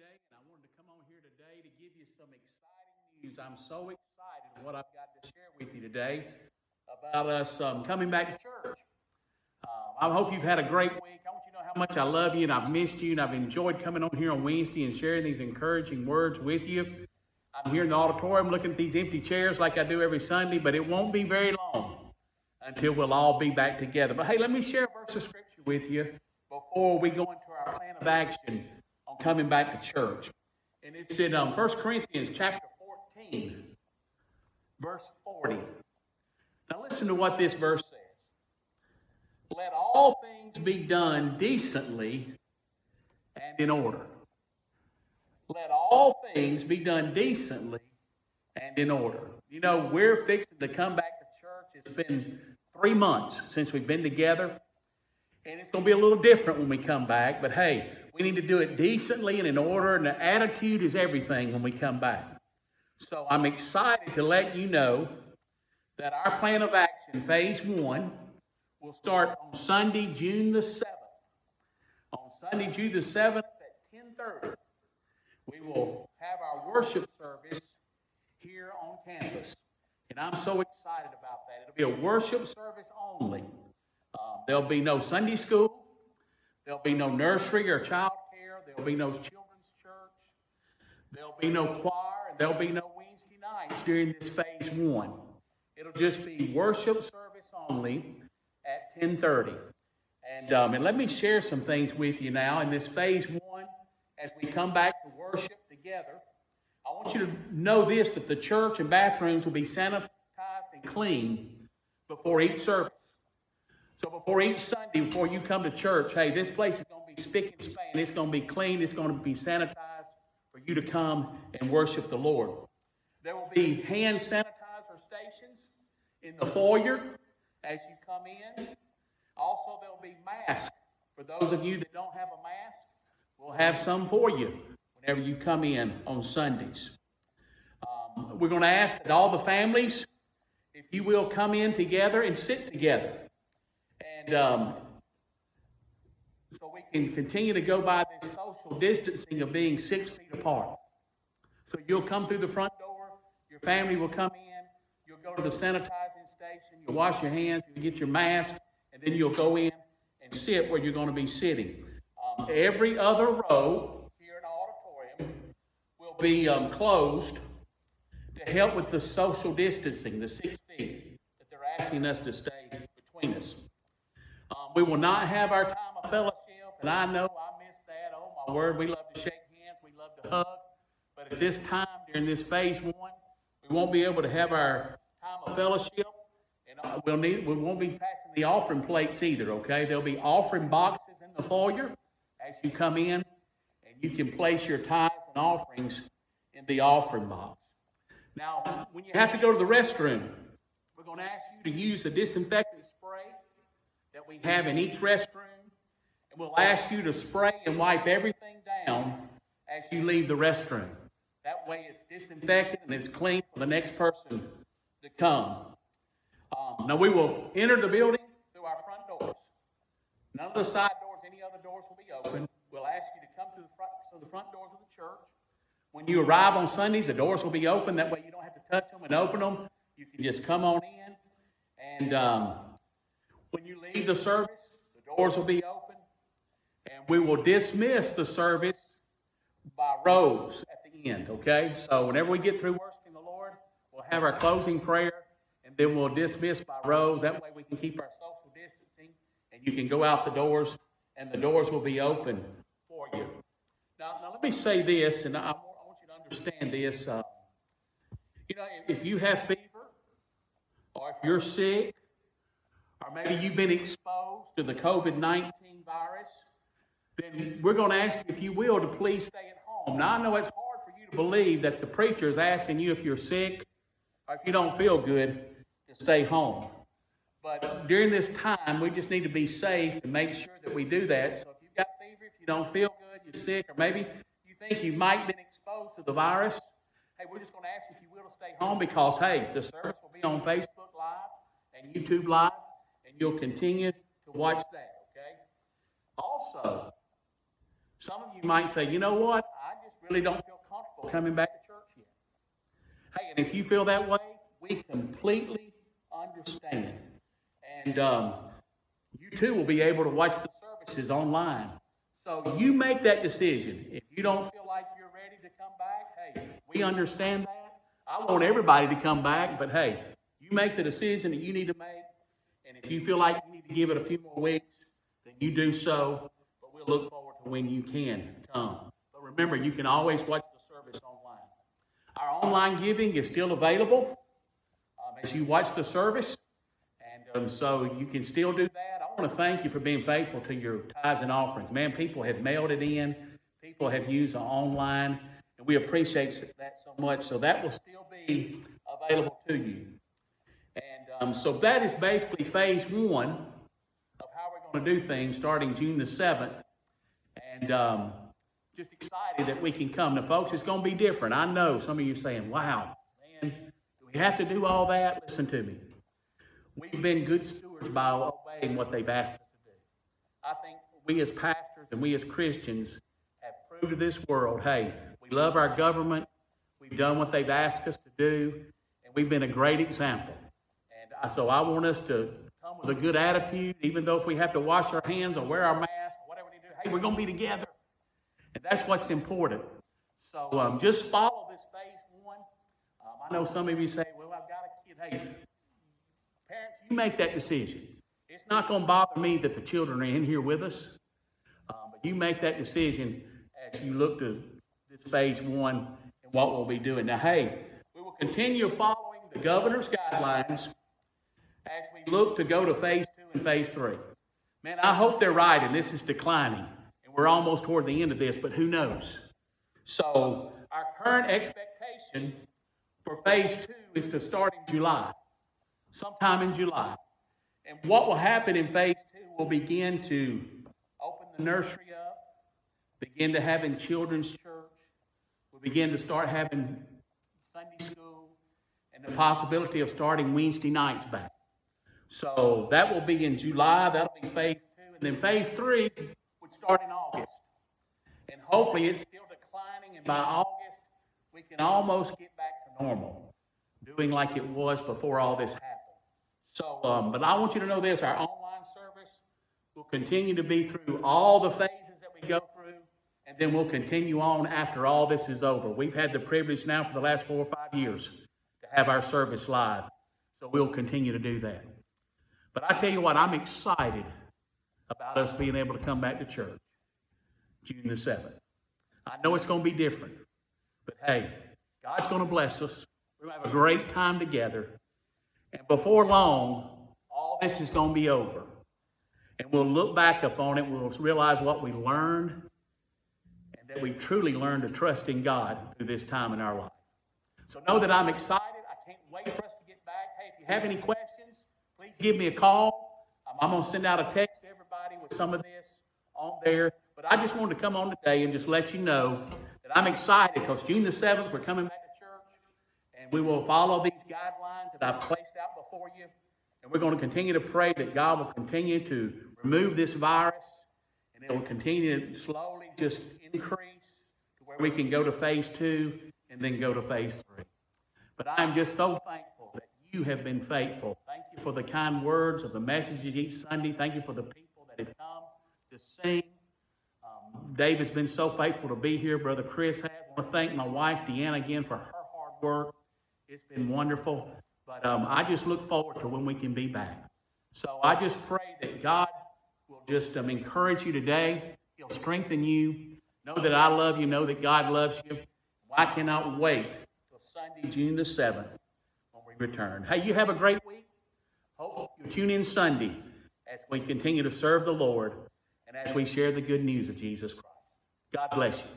Wednesday, and I wanted to come on here today to give you some exciting news. I'm so excited what I've got to share with you today about us coming back to church. I hope you've had a great week. I want you to know how much I love you, and I've missed you, and I've enjoyed coming on here on Wednesday and sharing these encouraging words with you. I'm here in the auditorium looking at these empty chairs like I do every Sunday, but it won't be very long until we'll all be back together. But hey, let me share a verse of scripture with you before we go into our plan of action on coming back to church. And it's in 1 Corinthians chapter 14, verse 40. Now listen to what this verse says. Let all things be done decently and in order. Let all things be done decently and in order. You know, we're fixing to come back to church. It's been 3 months since we've been together. And it's going to be a little different when we come back. But hey, we need to do it decently and in order. And the attitude is everything when we come back. So I'm excited to let you know that our plan of action, phase 1, will start on Sunday, June the 7th. On Sunday, June the 7th at 10:30, we will have our worship service here on campus. And I'm so excited about that. It'll be a worship service only. There'll be no Sunday school. There'll be no nursery or child care. There'll be no children's church. There'll be no choir. And there'll be no Wednesday nights during this phase 1. It'll just be worship service only at 10:30. And let me share some things with you now in this phase 1 as we come back to worship together. I want you to know this, that the church and bathrooms will be sanitized and clean before each service. So before each Sunday, before you come to church, hey, this place is going to be spick and span. It's going to be clean. It's going to be sanitized for you to come and worship the Lord. There will be hand sanitizer stations in the foyer as you come in. Also, there will be masks. For those of you that don't have a mask, we'll have some for you whenever you come in on Sundays. We're going to ask that all the families, if you will, come in together and sit together. And so we can continue to go by this social distancing of being 6 feet apart. So you'll come through the front door, your family will come in, you'll go to the sanitizing station, you'll wash your hands, you'll get your mask, and then you'll go in and sit where you're going to be sitting. Every other row here in the auditorium will be closed to help with the social distancing, the 6 feet that they're asking us to stay between us. We will not have our time of fellowship, and I know I miss that. Oh, my word, we love to shake hands, we love to hug. But at this time, during this phase 1, we won't be able to have our time of fellowship, and we won't be passing the offering plates either, okay? There'll be offering boxes in the foyer as you come in, and you can place your tithes and offerings in the offering box. Now, when you have to go to the restroom, we're going to ask you to use the disinfectant spray that we have in each restroom, and we'll ask you to spray and wipe everything down as you leave the restroom. That way it's disinfected and it's clean for the next person to come. Now we will enter the building through our front doors. None of the side doors, any other doors will be open. We'll ask you to come to the front doors of the church. When you arrive on Sundays, the doors will be open. That way you don't have to touch them and open them. You can just come on in. And when you leave the service, the doors will be open. And we will dismiss the service by rows at the end, okay? So whenever we get through worshiping the Lord, we'll have our closing prayer, and then we'll dismiss by rows. That way we can keep our social distancing, and you can go out the doors, and the doors will be open for you. Now let me say this, and I want you to understand this. If you have fever, or if you're sick, or maybe you've been exposed to the COVID-19 virus, then we're going to ask you, if you will, to please stay at home. Now, I know it's hard for you to believe that the preacher is asking you, if you're sick or if you don't feel good, to stay home. But during this time, we just need to be safe and make sure that we do that. So if you've got fever, if you don't feel good, you're sick, or maybe you think you might have been exposed to the virus, hey, we're just going to ask you, if you will, to stay home, because, hey, the service will be on Facebook Live and YouTube Live, and you'll continue to watch that, okay? Also, some of you might say, you know what? I just really don't feel comfortable coming back to church yet. Hey, and if you feel that way, we completely understand. And you too will be able to watch the services online. So you make that decision. If you don't feel like you're ready to come back, hey, we understand that. I want everybody to come back, but hey, you make the decision that you need to make. And if you feel like you need to give it a few more weeks, then you do so. But we'll look forward to when you can come. But remember, you can always watch the service online. Our online giving is still available as you watch the service. And so you can still do that. I want to thank you for being faithful to your tithes and offerings. Man, people have mailed it in. People have used the online. And we appreciate that so much. So that will still be available to you. And so that is basically phase one of how we're going to do things starting June the 7th. And just excited that we can come. Now, folks, it's going to be different. I know some of you are saying, wow, man, do we have to do all that? Listen to me. We've been good stewards by obeying what they've asked us to do. I think we as pastors and we as Christians have proved to this world, hey, we love our government. We've done what they've asked us to do. And we've been a great example. And so I want us to come with a good attitude, even though if we have to wash our hands or wear our mask or whatever we do, hey, we're going to be together. And that's what's important. So just follow this phase one. I know some of you say, well, I've got a kid. Hey, parents, you make that decision. It's not going to bother me that the children are in here with us. But you make that decision as you look to this phase one and what we'll be doing. Now, hey, we will continue following the governor's guidelines as we look to go to phase 2 and phase 3. Man, I hope they're right and this is declining. And we're almost toward the end of this, but who knows? So our current expectation for phase 2 is to start in July, sometime in July. And what will happen in phase 2, we'll begin to open the nursery up, begin to having children's church, we'll begin to start having Sunday school, and the possibility of starting Wednesday nights back. So that will be in July. That'll be phase 2. And then phase 3 would start in August. And hopefully it's still declining. And by August, we can almost get back to normal, doing like it was before all this happened. So, but I want you to know this. Our online service will continue to be through all the phases that we go through. And then we'll continue on after all this is over. We've had the privilege now for the last 4 or 5 years to have our service live. So we'll continue to do that. But I tell you what, I'm excited about us being able to come back to church June the 7th. I know it's going to be different, but hey, God's going to bless us. We're going to have a great time together. And before long, all this is going to be over. And we'll look back upon it. We'll realize what we learned and that we truly learned to trust in God through this time in our life. So know that I'm excited. I can't wait for us to get back. Hey, if you have any questions, please give me a call. I'm going to send out a text to everybody with some of this on there. But I just wanted to come on today and just let you know that I'm excited because June the 7th, we're coming back to church. And we will follow these guidelines that I've placed out before you. And we're going to continue to pray that God will continue to remove this virus. And it will continue to slowly just increase to where we can go to phase 2 and then go to phase 3. But I am just so thankful that you have been faithful. Thank you for the kind words of the messages each Sunday. Thank you for the people that have come to sing. David's been so faithful to be here. Brother Chris has. I want to thank my wife, Deanna, again for her hard work. It's been wonderful. But I just look forward to when we can be back. So I just pray that God will just encourage you today. He'll strengthen you. Know that I love you. Know that God loves you. I cannot wait till Sunday, June the 7th. Return. Hey, you have a great week. Hope you tune in Sunday as we continue to serve the Lord and as we share the good news of Jesus Christ. God bless you.